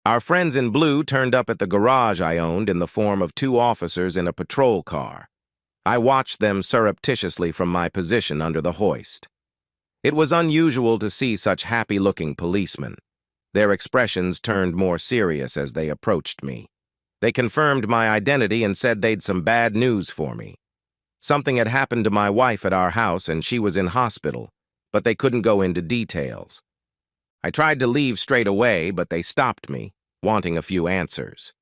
Our friends in blue turned up at the garage I owned in the form of two officers in a patrol car. I watched them surreptitiously from my position under the hoist. It was unusual to see such happy-looking policemen. Their expressions turned more serious as they approached me. They confirmed my identity and said they'd some bad news for me. Something had happened to my wife at our house and she was in hospital, but they couldn't go into details. I tried to leave straight away, but they stopped me, wanting a few answers.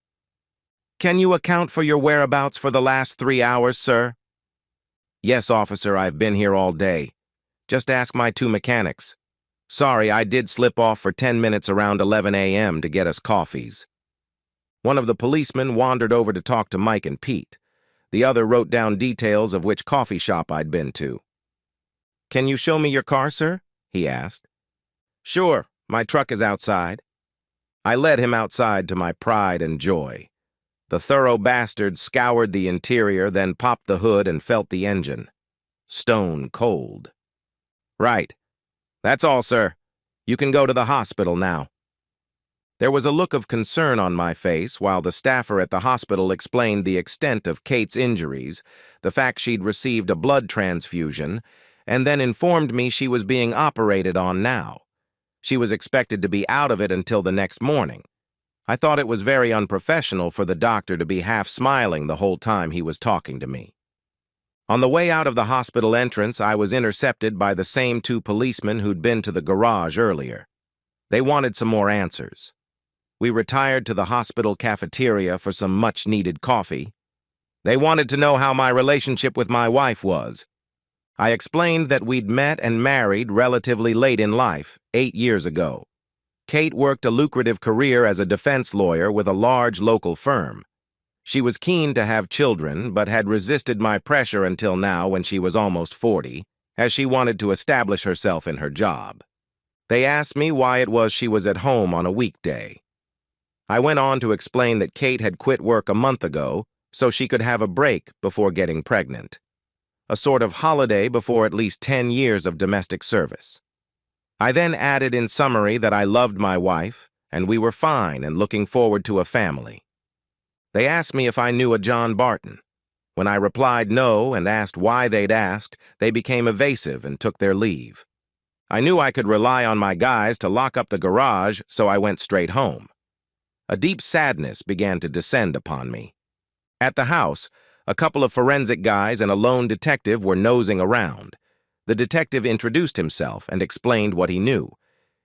"Can you account for your whereabouts for the last 3 hours, sir?" "Yes, officer, I've been here all day. Just ask my two mechanics. Sorry, I did slip off for 10 minutes around 11 a.m. to get us coffees." One of the policemen wandered over to talk to Mike and Pete. The other wrote down details of which coffee shop I'd been to. "Can you show me your car, sir?" he asked. "Sure, my truck is outside." I led him outside to my pride and joy. The thorough bastard scoured the interior, then popped the hood and felt the engine. Stone cold. "Right. That's all, sir. You can go to the hospital now." There was a look of concern on my face while the staffer at the hospital explained the extent of Kate's injuries, the fact she'd received a blood transfusion, and then informed me she was being operated on now. She was expected to be out of it until the next morning. I thought it was very unprofessional for the doctor to be half smiling the whole time he was talking to me. On the way out of the hospital entrance, I was intercepted by the same two policemen who'd been to the garage earlier. They wanted some more answers. We retired to the hospital cafeteria for some much-needed coffee. They wanted to know how my relationship with my wife was. I explained that we'd met and married relatively late in life, 8 years ago. Kate worked a lucrative career as a defense lawyer with a large local firm. She was keen to have children, but had resisted my pressure until now when she was almost 40, as she wanted to establish herself in her job. They asked me why it was she was at home on a weekday. I went on to explain that Kate had quit work a month ago so she could have a break before getting pregnant. A sort of holiday before at least 10 years of domestic service. I then added in summary that I loved my wife, and we were fine and looking forward to a family. They asked me if I knew a John Barton. When I replied no and asked why they'd asked, they became evasive and took their leave. I knew I could rely on my guys to lock up the garage, so I went straight home. A deep sadness began to descend upon me. At the house, a couple of forensic guys and a lone detective were nosing around. The detective introduced himself and explained what he knew.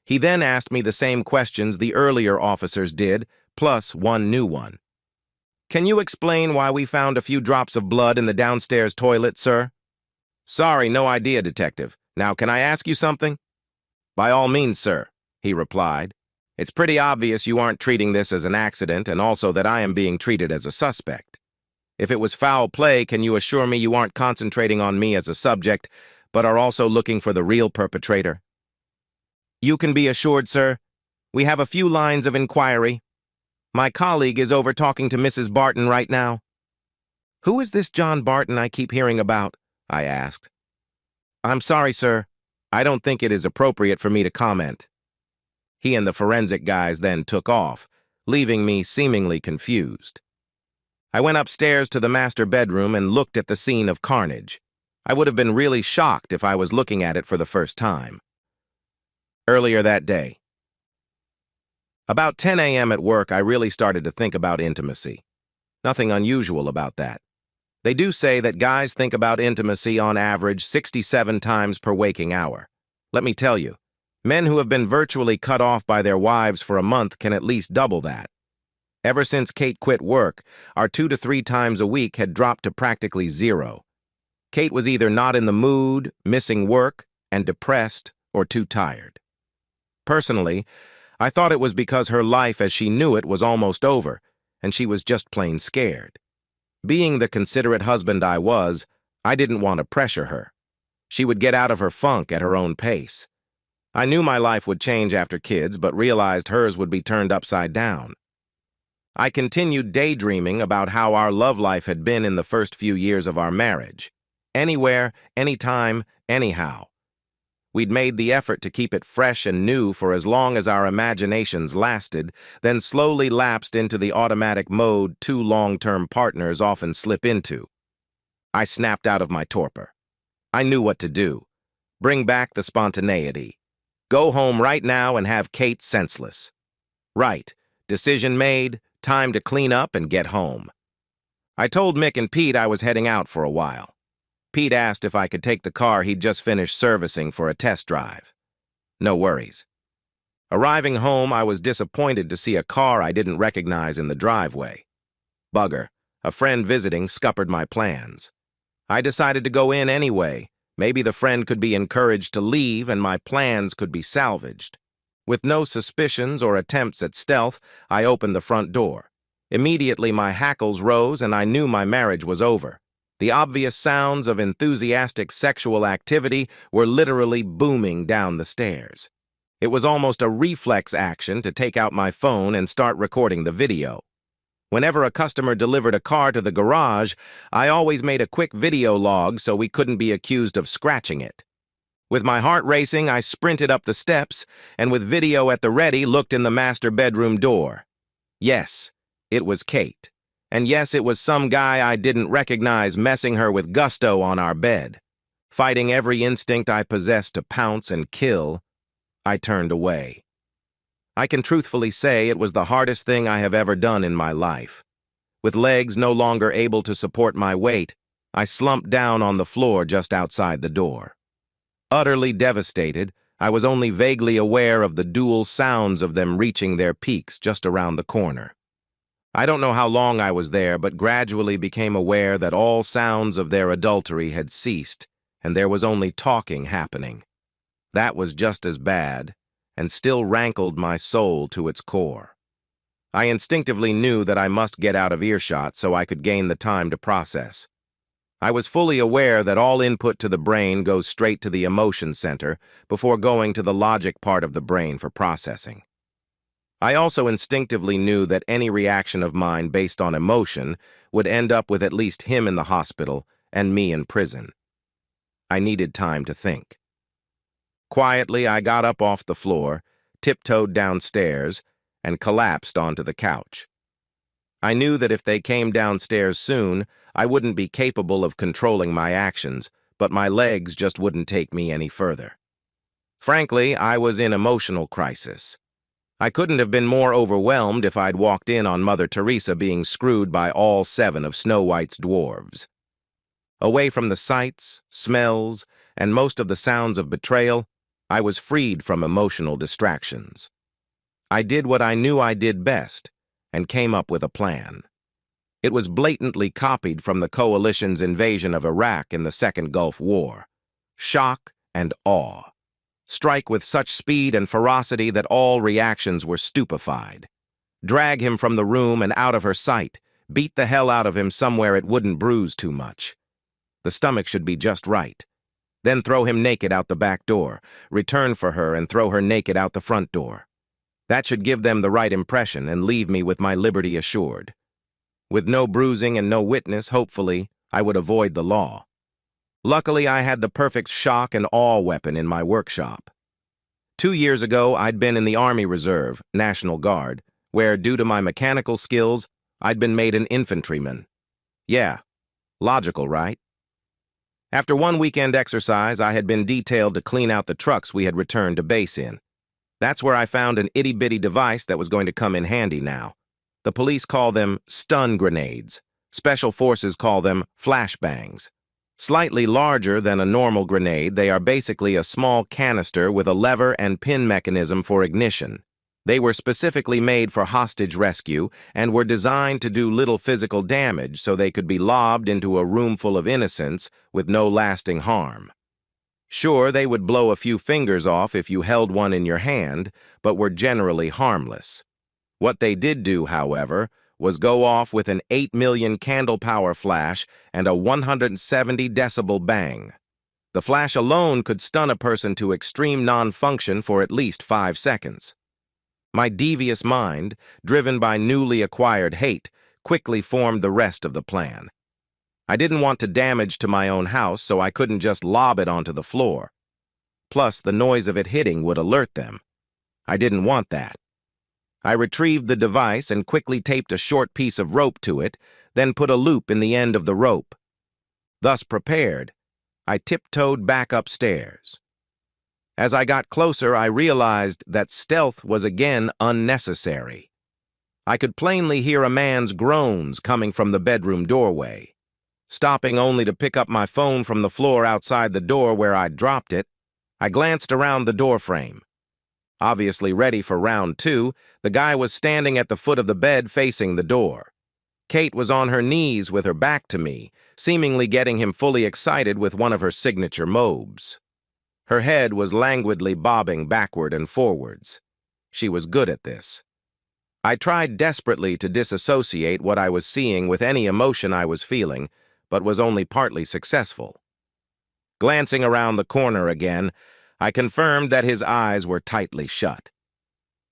He then asked me the same questions the earlier officers did, plus one new one. "Can you explain why we found a few drops of blood in the downstairs toilet, sir?" "Sorry, no idea, detective. Now, can I ask you something?" "By all means, sir," he replied. "It's pretty obvious you aren't treating this as an accident and also that I am being treated as a suspect. If it was foul play, can you assure me you aren't concentrating on me as a subject, but are also looking for the real perpetrator?" "You can be assured, sir. We have a few lines of inquiry. My colleague is over talking to Mrs. Barton right now." "Who is this John Barton I keep hearing about?" I asked. "I'm sorry, sir. I don't think it is appropriate for me to comment." He and the forensic guys then took off, leaving me seemingly confused. I went upstairs to the master bedroom and looked at the scene of carnage. I would have been really shocked if I was looking at it for the first time. Earlier that day. About 10 a.m. at work, I really started to think about intimacy. Nothing unusual about that. They do say that guys think about intimacy on average 67 times per waking hour. Let me tell you, men who have been virtually cut off by their wives for a month can at least double that. Ever since Kate quit work, our 2 to 3 times a week had dropped to practically zero. Kate was either not in the mood, missing work, and depressed, or too tired. Personally, I thought it was because her life as she knew it was almost over, and she was just plain scared. Being the considerate husband I was, I didn't want to pressure her. She would get out of her funk at her own pace. I knew my life would change after kids, but realized hers would be turned upside down. I continued daydreaming about how our love life had been in the first few years of our marriage. Anywhere, anytime, anyhow. We'd made the effort to keep it fresh and new for as long as our imaginations lasted, then slowly lapsed into the automatic mode two long-term partners often slip into. I snapped out of my torpor. I knew what to do. Bring back the spontaneity. Go home right now and have Kate senseless. Right. Decision made. Time to clean up and get home. I told Mick and Pete I was heading out for a while. Pete asked if I could take the car he'd just finished servicing for a test drive. No worries. Arriving home, I was disappointed to see a car I didn't recognize in the driveway. Bugger, a friend visiting scuppered my plans. I decided to go in anyway. Maybe the friend could be encouraged to leave and my plans could be salvaged. With no suspicions or attempts at stealth, I opened the front door. Immediately my hackles rose and I knew my marriage was over. The obvious sounds of enthusiastic sexual activity were literally booming down the stairs. It was almost a reflex action to take out my phone and start recording the video. Whenever a customer delivered a car to the garage, I always made a quick video log so we couldn't be accused of scratching it. With my heart racing, I sprinted up the steps and with video at the ready looked in the master bedroom door. Yes, it was Kate. And yes, it was some guy I didn't recognize messing her with gusto on our bed. Fighting every instinct I possessed to pounce and kill, I turned away. I can truthfully say it was the hardest thing I have ever done in my life. With legs no longer able to support my weight, I slumped down on the floor just outside the door. Utterly devastated, I was only vaguely aware of the dual sounds of them reaching their peaks just around the corner. I don't know how long I was there, but gradually became aware that all sounds of their adultery had ceased, and there was only talking happening. That was just as bad, and still rankled my soul to its core. I instinctively knew that I must get out of earshot so I could gain the time to process. I was fully aware that all input to the brain goes straight to the emotion center before going to the logic part of the brain for processing. I also instinctively knew that any reaction of mine based on emotion would end up with at least him in the hospital and me in prison. I needed time to think. Quietly, I got up off the floor, tiptoed downstairs, and collapsed onto the couch. I knew that if they came downstairs soon, I wouldn't be capable of controlling my actions, but my legs just wouldn't take me any further. Frankly, I was in emotional crisis. I couldn't have been more overwhelmed if I'd walked in on Mother Teresa being screwed by all 7 of Snow White's dwarves. Away from the sights, smells, and most of the sounds of betrayal, I was freed from emotional distractions. I did what I knew I did best, and came up with a plan. It was blatantly copied from the coalition's invasion of Iraq in the Second Gulf War. Shock and awe. Strike with such speed and ferocity that all reactions were stupefied. Drag him from the room and out of her sight. Beat the hell out of him somewhere it wouldn't bruise too much. The stomach should be just right. Then throw him naked out the back door. Return for her and throw her naked out the front door. That should give them the right impression and leave me with my liberty assured. With no bruising and no witness, hopefully, I would avoid the law. Luckily, I had the perfect shock and awe weapon in my workshop. 2 years ago, I'd been in the Army Reserve, National Guard, where, due to my mechanical skills, I'd been made an infantryman. Yeah, logical, right? After one weekend exercise, I had been detailed to clean out the trucks we had returned to base in. That's where I found an itty-bitty device that was going to come in handy now. The police call them stun grenades. Special forces call them flashbangs. Slightly larger than a normal grenade, they are basically a small canister with a lever and pin mechanism for ignition. They were specifically made for hostage rescue and were designed to do little physical damage so they could be lobbed into a room full of innocents with no lasting harm. Sure, they would blow a few fingers off if you held one in your hand, but were generally harmless. What they did do, however, was go off with an 8 million candle power flash and a 170 decibel bang. The flash alone could stun a person to extreme non-function for at least 5 seconds. My devious mind, driven by newly acquired hate, quickly formed the rest of the plan. I didn't want to damage to my own house, so I couldn't just lob it onto the floor. Plus, the noise of it hitting would alert them. I didn't want that. I retrieved the device and quickly taped a short piece of rope to it, then put a loop in the end of the rope. Thus prepared, I tiptoed back upstairs. As I got closer, I realized that stealth was again unnecessary. I could plainly hear a man's groans coming from the bedroom doorway. Stopping only to pick up my phone from the floor outside the door where I'd dropped it, I glanced around the doorframe. Obviously ready for round two, the guy was standing at the foot of the bed facing the door. Kate was on her knees with her back to me, seemingly getting him fully excited with one of her signature mobs. Her head was languidly bobbing backward and forwards. She was good at this. I tried desperately to disassociate what I was seeing with any emotion I was feeling, but was only partly successful. Glancing around the corner again, I confirmed that his eyes were tightly shut.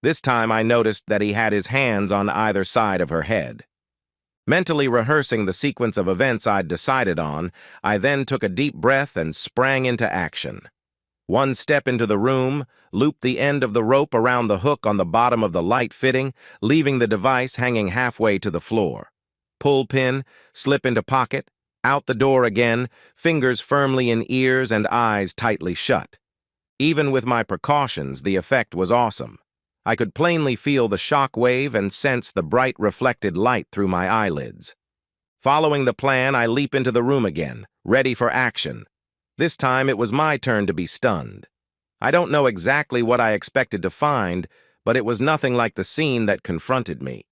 This time I noticed that he had his hands on either side of her head. Mentally rehearsing the sequence of events I'd decided on, I then took a deep breath and sprang into action. One step into the room, looped the end of the rope around the hook on the bottom of the light fitting, leaving the device hanging halfway to the floor. Pull pin, slip into pocket, out the door again, fingers firmly in ears and eyes tightly shut. Even with my precautions, the effect was awesome. I could plainly feel the shock wave and sense the bright reflected light through my eyelids. Following the plan, I leap into the room again, ready for action. This time it was my turn to be stunned. I don't know exactly what I expected to find, but it was nothing like the scene that confronted me.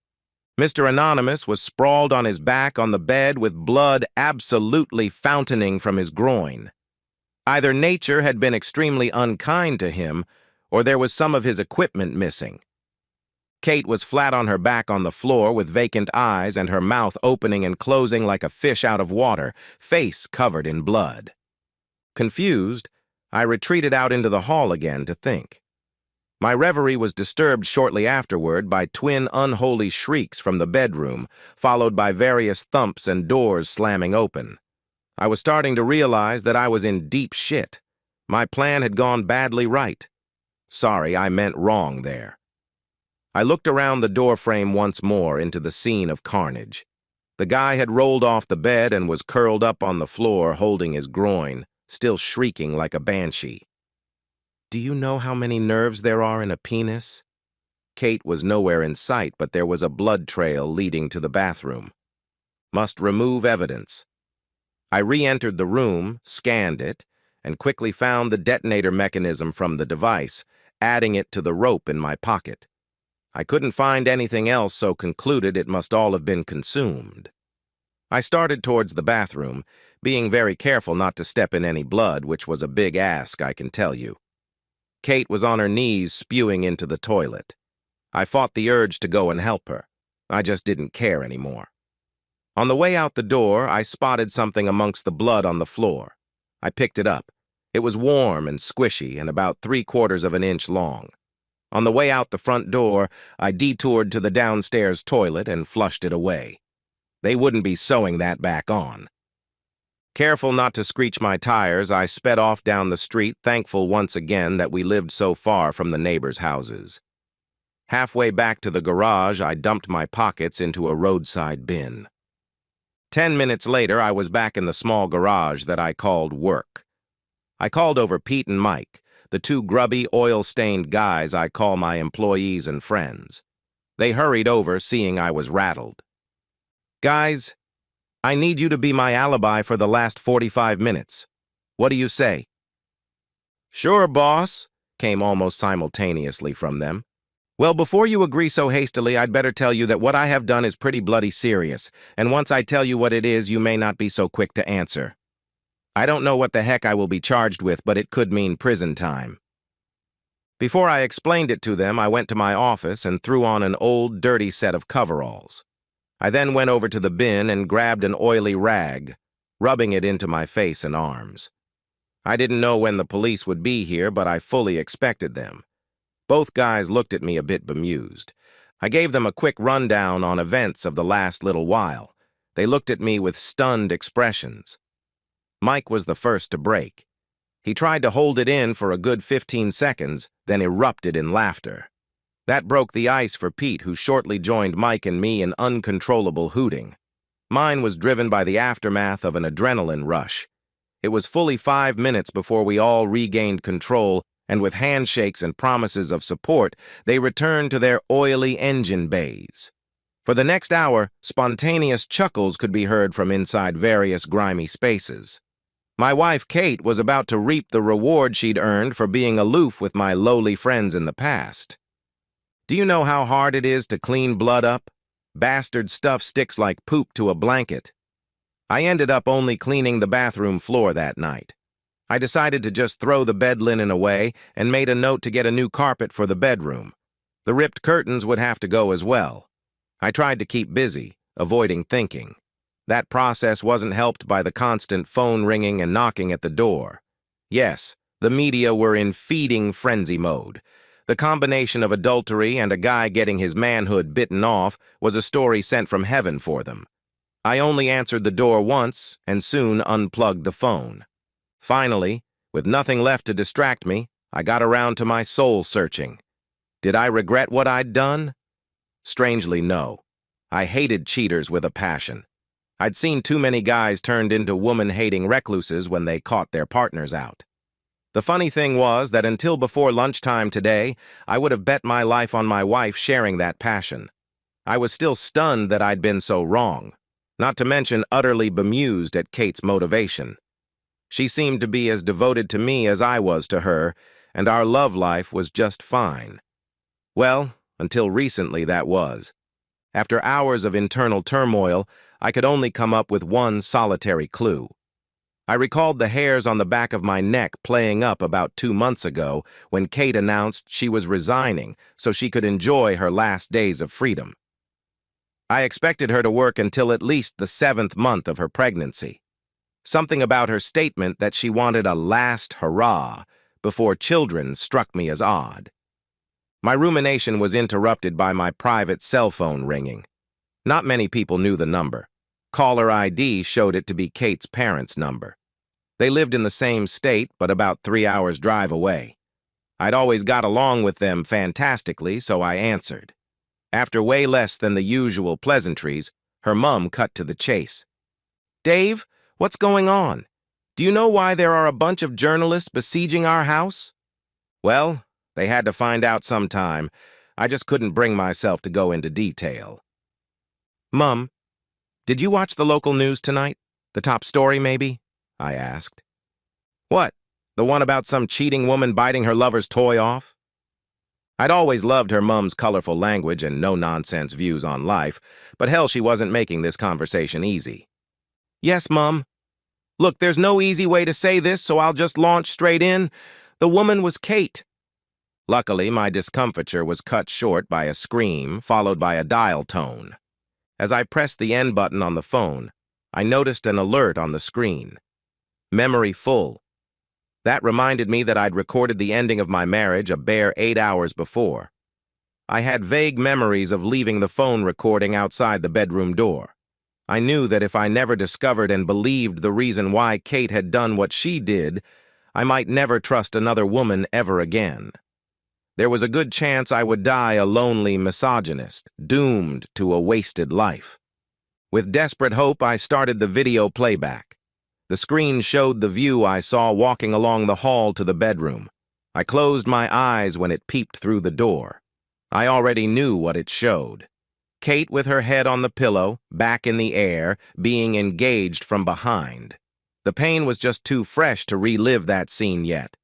Mr. Anonymous was sprawled on his back on the bed with blood absolutely fountaining from his groin. Either nature had been extremely unkind to him, or there was some of his equipment missing. Kate was flat on her back on the floor with vacant eyes and her mouth opening and closing like a fish out of water, face covered in blood. Confused, I retreated out into the hall again to think. My reverie was disturbed shortly afterward by twin unholy shrieks from the bedroom, followed by various thumps and doors slamming open. I was starting to realize that I was in deep shit. My plan had gone badly right. Sorry, I meant wrong there. I looked around the doorframe once more into the scene of carnage. The guy had rolled off the bed and was curled up on the floor holding his groin, still shrieking like a banshee. Do you know how many nerves there are in a penis? Kate was nowhere in sight, but there was a blood trail leading to the bathroom. Must remove evidence. I re-entered the room, scanned it, and quickly found the detonator mechanism from the device, adding it to the rope in my pocket. I couldn't find anything else, so concluded it must all have been consumed. I started towards the bathroom, being very careful not to step in any blood, which was a big ask, I can tell you. Kate was on her knees spewing into the toilet. I fought the urge to go and help her. I just didn't care anymore. On the way out the door, I spotted something amongst the blood on the floor. I picked it up. It was warm and squishy and about 3/4 of an inch long. On the way out the front door, I detoured to the downstairs toilet and flushed it away. They wouldn't be sewing that back on. Careful not to screech my tires, I sped off down the street, thankful once again that we lived so far from the neighbors' houses. Halfway back to the garage, I dumped my pockets into a roadside bin. 10 minutes later, I was back in the small garage that I called work. I called over Pete and Mike, the two grubby, oil-stained guys I call my employees and friends. They hurried over, seeing I was rattled. Guys, I need you to be my alibi for the last 45 minutes. What do you say? Sure, boss, came almost simultaneously from them. Well, before you agree so hastily, I'd better tell you that what I have done is pretty bloody serious, and once I tell you what it is, you may not be so quick to answer. I don't know what the heck I will be charged with, but it could mean prison time. Before I explained it to them, I went to my office and threw on an old, dirty set of coveralls. I then went over to the bin and grabbed an oily rag, rubbing it into my face and arms. I didn't know when the police would be here, but I fully expected them. Both guys looked at me a bit bemused. I gave them a quick rundown on events of the last little while. They looked at me with stunned expressions. Mike was the first to break. He tried to hold it in for a good 15 seconds, then erupted in laughter. That broke the ice for Pete, who shortly joined Mike and me in uncontrollable hooting. Mine was driven by the aftermath of an adrenaline rush. It was fully 5 minutes before we all regained control, and with handshakes and promises of support, they returned to their oily engine bays. For the next hour, spontaneous chuckles could be heard from inside various grimy spaces. My wife, Kate, was about to reap the reward she'd earned for being aloof with my lowly friends in the past. Do you know how hard it is to clean blood up? Bastard stuff sticks like poop to a blanket. I ended up only cleaning the bathroom floor that night. I decided to just throw the bed linen away and made a note to get a new carpet for the bedroom. The ripped curtains would have to go as well. I tried to keep busy, avoiding thinking. That process wasn't helped by the constant phone ringing and knocking at the door. Yes, the media were in feeding frenzy mode. The combination of adultery and a guy getting his manhood bitten off was a story sent from heaven for them. I only answered the door once and soon unplugged the phone. Finally, with nothing left to distract me, I got around to my soul-searching. Did I regret what I'd done? Strangely, no. I hated cheaters with a passion. I'd seen too many guys turned into woman-hating recluses when they caught their partners out. The funny thing was that until before lunchtime today, I would have bet my life on my wife sharing that passion. I was still stunned that I'd been so wrong, not to mention utterly bemused at Kate's motivation. She seemed to be as devoted to me as I was to her, and our love life was just fine. Well, until recently that was. After hours of internal turmoil, I could only come up with one solitary clue. I recalled the hairs on the back of my neck playing up about 2 months ago when Kate announced she was resigning so she could enjoy her last days of freedom. I expected her to work until at least the 7th month of her pregnancy. Something about her statement that she wanted a last hurrah before children struck me as odd. My rumination was interrupted by my private cell phone ringing. Not many people knew the number. Caller ID showed it to be Kate's parents' number. They lived in the same state, but about 3 hours' drive away. I'd always got along with them fantastically, so I answered. After way less than the usual pleasantries, her mum cut to the chase. "Dave, what's going on? Do you know why there are a bunch of journalists besieging our house?" Well, they had to find out sometime. I just couldn't bring myself to go into detail. "Mum, did you watch the local news tonight? The top story, maybe?" I asked. "What? The one about some cheating woman biting her lover's toy off?" I'd always loved her mum's colorful language and no-nonsense views on life, but hell, she wasn't making this conversation easy. "Yes, Mum. Look, there's no easy way to say this, so I'll just launch straight in. The woman was Kate." Luckily, my discomfiture was cut short by a scream, followed by a dial tone. As I pressed the end button on the phone, I noticed an alert on the screen. Memory full. That reminded me that I'd recorded the ending of my marriage a bare 8 hours before. I had vague memories of leaving the phone recording outside the bedroom door. I knew that if I never discovered and believed the reason why Kate had done what she did, I might never trust another woman ever again. There was a good chance I would die a lonely misogynist, doomed to a wasted life. With desperate hope, I started the video playback. The screen showed the view I saw walking along the hall to the bedroom. I closed my eyes when it peeped through the door. I already knew what it showed. Kate with her head on the pillow, back in the air, being engaged from behind. The pain was just too fresh to relive that scene yet.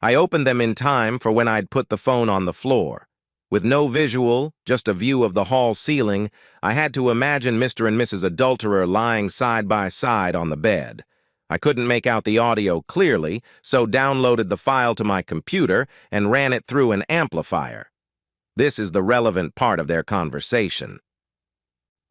I opened them in time for when I'd put the phone on the floor. With no visual, just a view of the hall ceiling, I had to imagine Mr. and Mrs. Adulterer lying side by side on the bed. I couldn't make out the audio clearly, so downloaded the file to my computer and ran it through an amplifier. This is the relevant part of their conversation.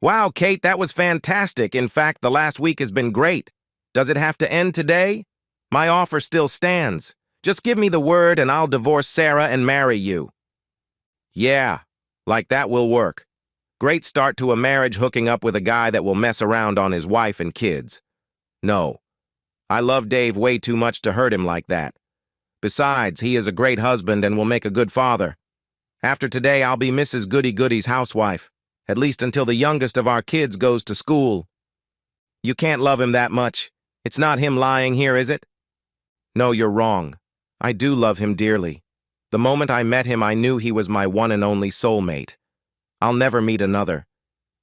"Wow, Kate, that was fantastic. In fact, the last week has been great. Does it have to end today? My offer still stands. Just give me the word and I'll divorce Sarah and marry you." "Yeah, like that will work. Great start to a marriage hooking up with a guy that will mess around on his wife and kids. No. I love Dave way too much to hurt him like that. Besides, he is a great husband and will make a good father. After today, I'll be Mrs. Goody-Goody's housewife, at least until the youngest of our kids goes to school. You can't love him that much. It's not him lying here, is it? No, you're wrong. I do love him dearly. The moment I met him, I knew he was my one and only soulmate. I'll never meet another.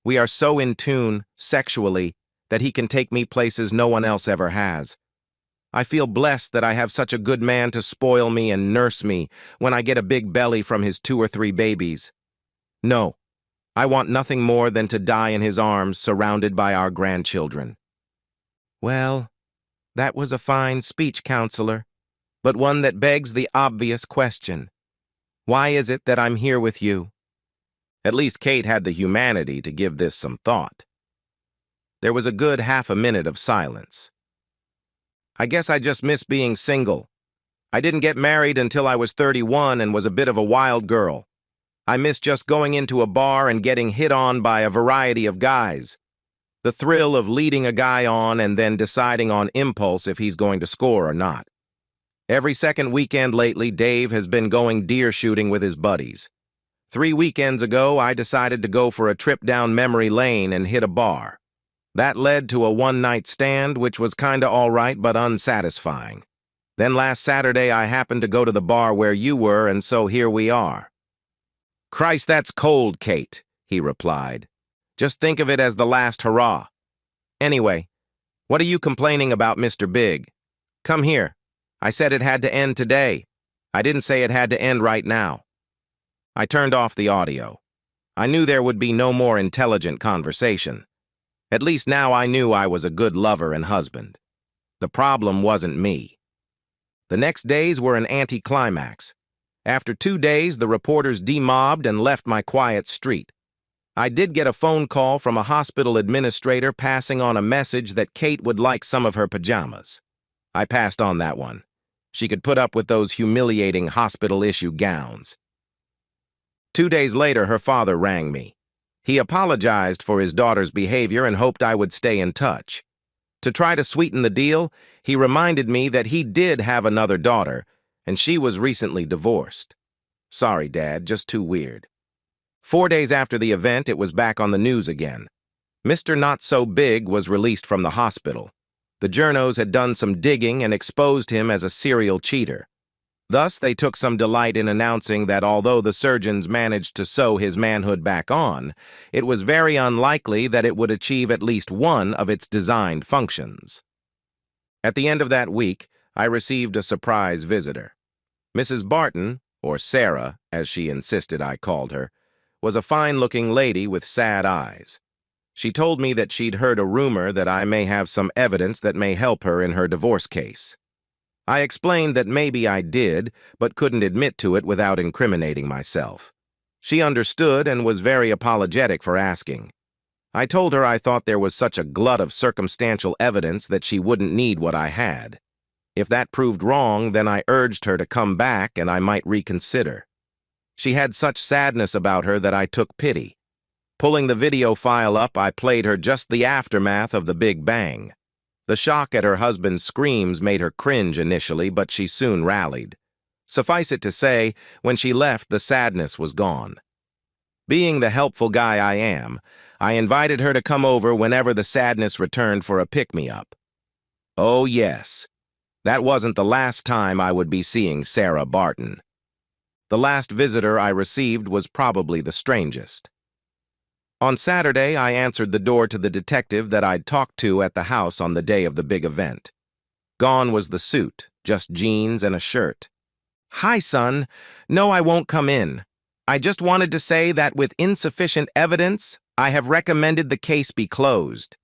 We are so in tune, sexually, that he can take me places no one else ever has. I feel blessed that I have such a good man to spoil me and nurse me when I get a big belly from his 2 or 3 babies. No, I want nothing more than to die in his arms, surrounded by our grandchildren. Well, that was a fine speech, counselor, but one that begs the obvious question. Why is it that I'm here with you? At least Kate had the humanity to give this some thought. There was a good half a minute of silence. I guess I just miss being single. I didn't get married until I was 31 and was a bit of a wild girl. I miss just going into a bar and getting hit on by a variety of guys. The thrill of leading a guy on and then deciding on impulse if he's going to score or not. Every second weekend lately, Dave has been going deer shooting with his buddies. 3 weekends ago, I decided to go for a trip down memory lane and hit a bar. That led to a one-night stand, which was kinda all right but unsatisfying. Then last Saturday, I happened to go to the bar where you were, and so here we are. Christ, that's cold, Kate, he replied. Just think of it as the last hurrah. Anyway, what are you complaining about, Mr. Big? Come here. I said it had to end today. I didn't say it had to end right now. I turned off the audio. I knew there would be no more intelligent conversation. At least now I knew I was a good lover and husband. The problem wasn't me. The next days were an anticlimax. After 2 days, the reporters demobbed and left my quiet street. I did get a phone call from a hospital administrator passing on a message that Kate would like some of her pajamas. I passed on that one. She could put up with those humiliating hospital-issue gowns. 2 days later, her father rang me. He apologized for his daughter's behavior and hoped I would stay in touch. To try to sweeten the deal, he reminded me that he did have another daughter, and she was recently divorced. Sorry, Dad, just too weird. 4 days after the event, it was back on the news again. Mr. Not-So-Big was released from the hospital. The journos had done some digging and exposed him as a serial cheater. Thus, they took some delight in announcing that although the surgeons managed to sew his manhood back on, it was very unlikely that it would achieve at least one of its designed functions. At the end of that week, I received a surprise visitor. Mrs. Barton, or Sarah, as she insisted I called her, was a fine-looking lady with sad eyes. She told me that she'd heard a rumor that I may have some evidence that may help her in her divorce case. I explained that maybe I did, but couldn't admit to it without incriminating myself. She understood and was very apologetic for asking. I told her I thought there was such a glut of circumstantial evidence that she wouldn't need what I had. If that proved wrong, then I urged her to come back and I might reconsider. She had such sadness about her that I took pity. Pulling the video file up, I played her just the aftermath of the Big Bang. The shock at her husband's screams made her cringe initially, but she soon rallied. Suffice it to say, when she left, the sadness was gone. Being the helpful guy I am, I invited her to come over whenever the sadness returned for a pick-me-up. Oh yes, that wasn't the last time I would be seeing Sarah Barton. The last visitor I received was probably the strangest. On Saturday, I answered the door to the detective that I'd talked to at the house on the day of the big event. Gone was the suit, just jeans and a shirt. "Hi, son. No, I won't come in. I just wanted to say that with insufficient evidence, I have recommended the case be closed."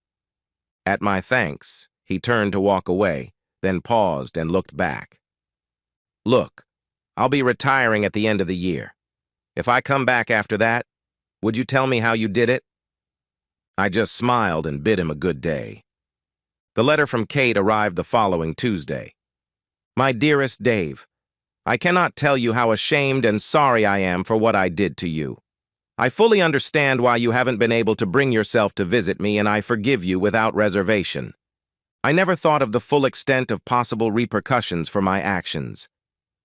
At my thanks, he turned to walk away, then paused and looked back. "Look, I'll be retiring at the end of the year. If I come back after that, would you tell me how you did it?" I just smiled and bid him a good day. The letter from Kate arrived the following Tuesday. "My dearest Dave, I cannot tell you how ashamed and sorry I am for what I did to you. I fully understand why you haven't been able to bring yourself to visit me, and I forgive you without reservation. I never thought of the full extent of possible repercussions for my actions.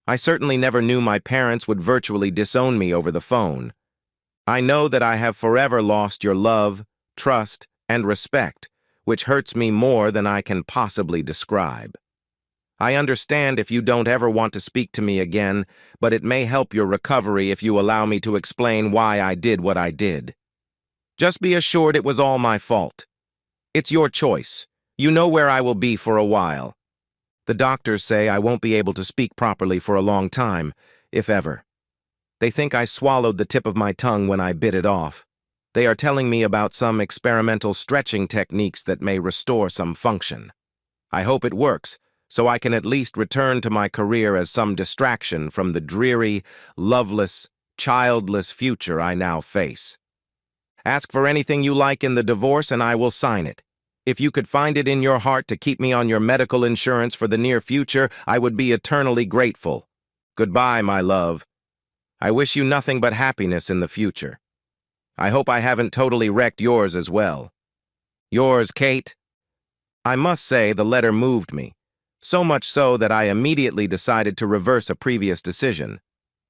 I certainly never knew my parents would virtually disown me over the phone. I know that I have forever lost your love, trust, and respect, which hurts me more than I can possibly describe. I understand if you don't ever want to speak to me again, but it may help your recovery if you allow me to explain why I did what I did. Just be assured it was all my fault. It's your choice. You know where I will be for a while. The doctors say I won't be able to speak properly for a long time, if ever. They think I swallowed the tip of my tongue when I bit it off. They are telling me about some experimental stretching techniques that may restore some function. I hope it works, so I can at least return to my career as some distraction from the dreary, loveless, childless future I now face. Ask for anything you like in the divorce and I will sign it. If you could find it in your heart to keep me on your medical insurance for the near future, I would be eternally grateful. Goodbye, my love. I wish you nothing but happiness in the future. I hope I haven't totally wrecked yours as well. Yours, Kate. I must say the letter moved me, so much so that I immediately decided to reverse a previous decision.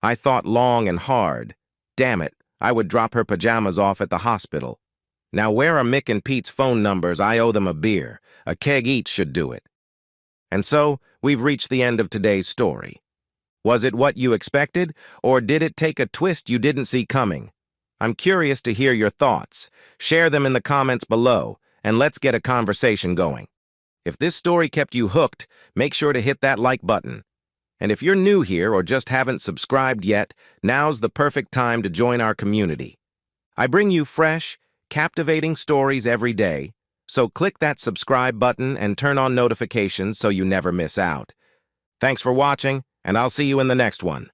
I thought long and hard. Damn it, I would drop her pajamas off at the hospital. Now where are Mick and Pete's phone numbers? I owe them a beer. A keg each should do it. And so, we've reached the end of today's story. Was it what you expected, or did it take a twist you didn't see coming? I'm curious to hear your thoughts. Share them in the comments below, and let's get a conversation going. If this story kept you hooked, make sure to hit that like button. And if you're new here or just haven't subscribed yet, now's the perfect time to join our community. I bring you fresh, captivating stories every day, so click that subscribe button and turn on notifications so you never miss out. Thanks for watching, and I'll see you in the next one.